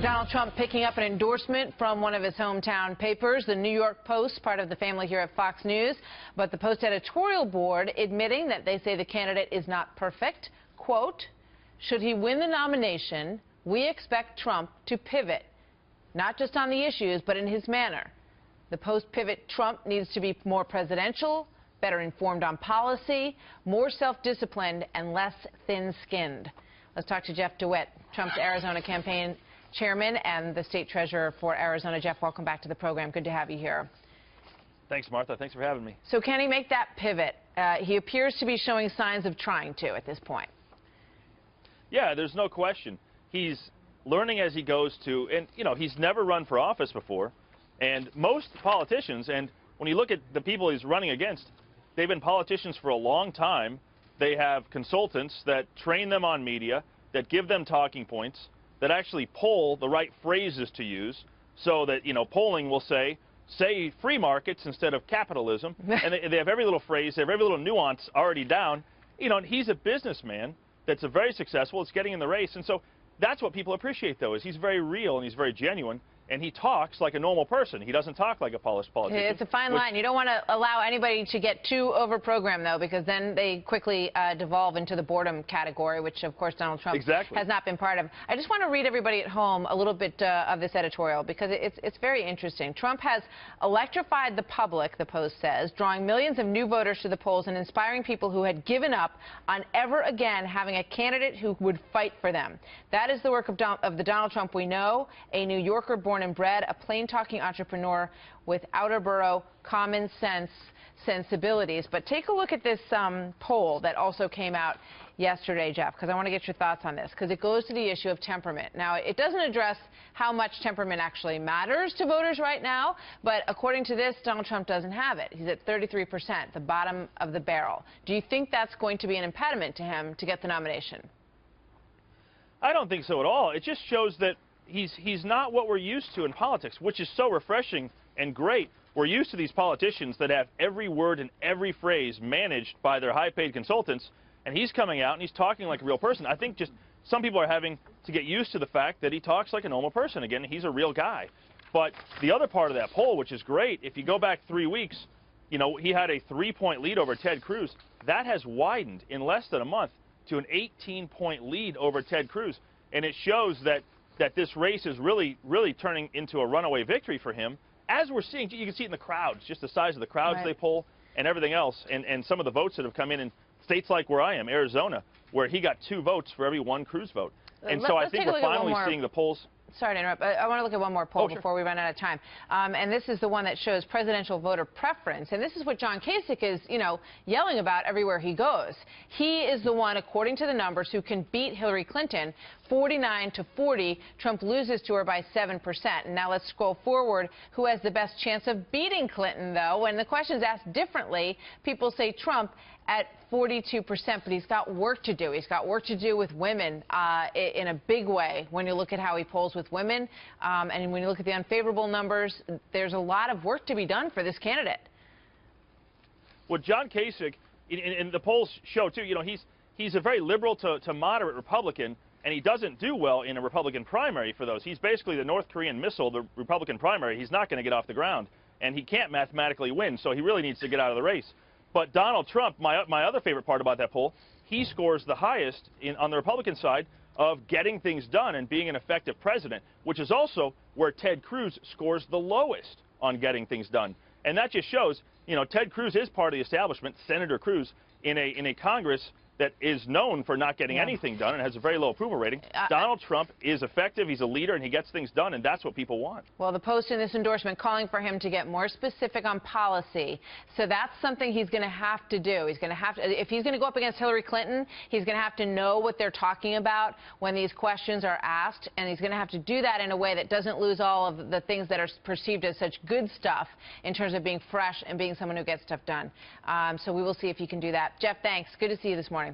Donald Trump picking up an endorsement from one of his hometown papers, the New York Post, part of the family here at Fox News. But the Post editorial board admitting that they say the candidate is not perfect. Quote, should he win the nomination, we expect Trump to pivot, not just on the issues, but in his manner. The Post pivot Trump needs to be more presidential, better informed on policy, more self-disciplined, and less thin-skinned. Let's talk to Jeff DeWit, Trump's Arizona campaign chairman and the state treasurer for Arizona. Jeff, welcome back to the program. Good to have you here. Thanks, Martha. Thanks for having me. So can he make that pivot? He appears to be showing signs of trying to at this point. Yeah, there's no question. He's learning as he goes to, and, you know, he's never run for office before. And most politicians, and when you look at the people he's running against, they've been politicians for a long time. They have consultants that train them on media, that give them talking points, that actually poll the right phrases to use so that, you know, polling will say free markets instead of capitalism. And they have every little phrase, they have every little nuance already down. You know, and he's a businessman that's a very successful. It's getting in the race. And so that's what people appreciate, though, is he's very real and he's very genuine. And he talks like a normal person. He doesn't talk like a polished politician. It's a fine line. You don't want to allow anybody to get too over-programmed, though, because then they quickly devolve into the boredom category, which, of course, Donald Trump has not been part of. I just want to read everybody at home a little bit of this editorial, because it's very interesting. Trump has electrified the public, the Post says, drawing millions of new voters to the polls and inspiring people who had given up on ever again having a candidate who would fight for them. That is the work of the Donald Trump we know, a New Yorker born and bred, a plain-talking entrepreneur with outer borough common sense sensibilities. But take a look at this poll that also came out yesterday, Jeff, because I want to get your thoughts on this, because it goes to the issue of temperament. Now, it doesn't address how much temperament actually matters to voters right now, but according to this, Donald Trump doesn't have it. He's at 33%, the bottom of the barrel. Do you think that's going to be an impediment to him to get the nomination? I don't think so at all. It just shows that he's not what we're used to in politics, which is so refreshing and great. We're used to these politicians that have every word and every phrase managed by their high-paid consultants, and he's coming out and he's talking like a real person. I think just some people are having to get used to the fact that he talks like a normal person. Again, he's a real guy. But the other part of that poll, which is great, if you go back 3 weeks, you know, he had a 3-point lead over Ted Cruz. That has widened in less than a month to an 18-point lead over Ted Cruz, and it shows that this race is really turning into a runaway victory for him. As we're seeing, you can see it in the crowds, just the size of the crowds they poll and everything else, and some of the votes that have come in states like where I am, Arizona, where he got 2 votes for every 1 Cruz vote. And so I think we're finally seeing the polls. Sorry to interrupt. I want to look at one more poll before we run out of time. And this is the one that shows presidential voter preference. And this is what John Kasich is, you know, yelling about everywhere he goes. He is the one, according to the numbers, who can beat Hillary Clinton 49-40. Trump loses to her by 7%. And now let's scroll forward. Who has the best chance of beating Clinton, though? When the question is asked differently, people say Trump at 42%, but he's got work to do. He's got work to do with women in a big way when you look at how he polls with women. And when you look at the unfavorable numbers, there's a lot of work to be done for this candidate. Well, John Kasich, and the polls show, too, you know, he's a very liberal to moderate Republican, and he doesn't do well in a Republican primary for those. He's basically the North Korean missile, the Republican primary. He's not going to get off the ground, and he can't mathematically win, so he really needs to get out of the race. But Donald Trump, my other favorite part about that poll, he scores the highest on the Republican side of getting things done and being an effective president, which is also where Ted Cruz scores the lowest on getting things done. And that just shows, you know, Ted Cruz is part of the establishment, Senator Cruz, in a Congress that is known for not getting anything done and has a very low approval rating. Donald Trump is effective, he's a leader, and he gets things done, and that's what people want. Well, the Post in this endorsement calling for him to get more specific on policy. So that's something he's going to have to do. He's going to have to, if he's going to go up against Hillary Clinton, he's going to have to know what they're talking about when these questions are asked, and he's going to have to do that in a way that doesn't lose all of the things that are perceived as such good stuff in terms of being fresh and being someone who gets stuff done. So we will see if he can do that. Jeff, thanks. Good to see you this morning.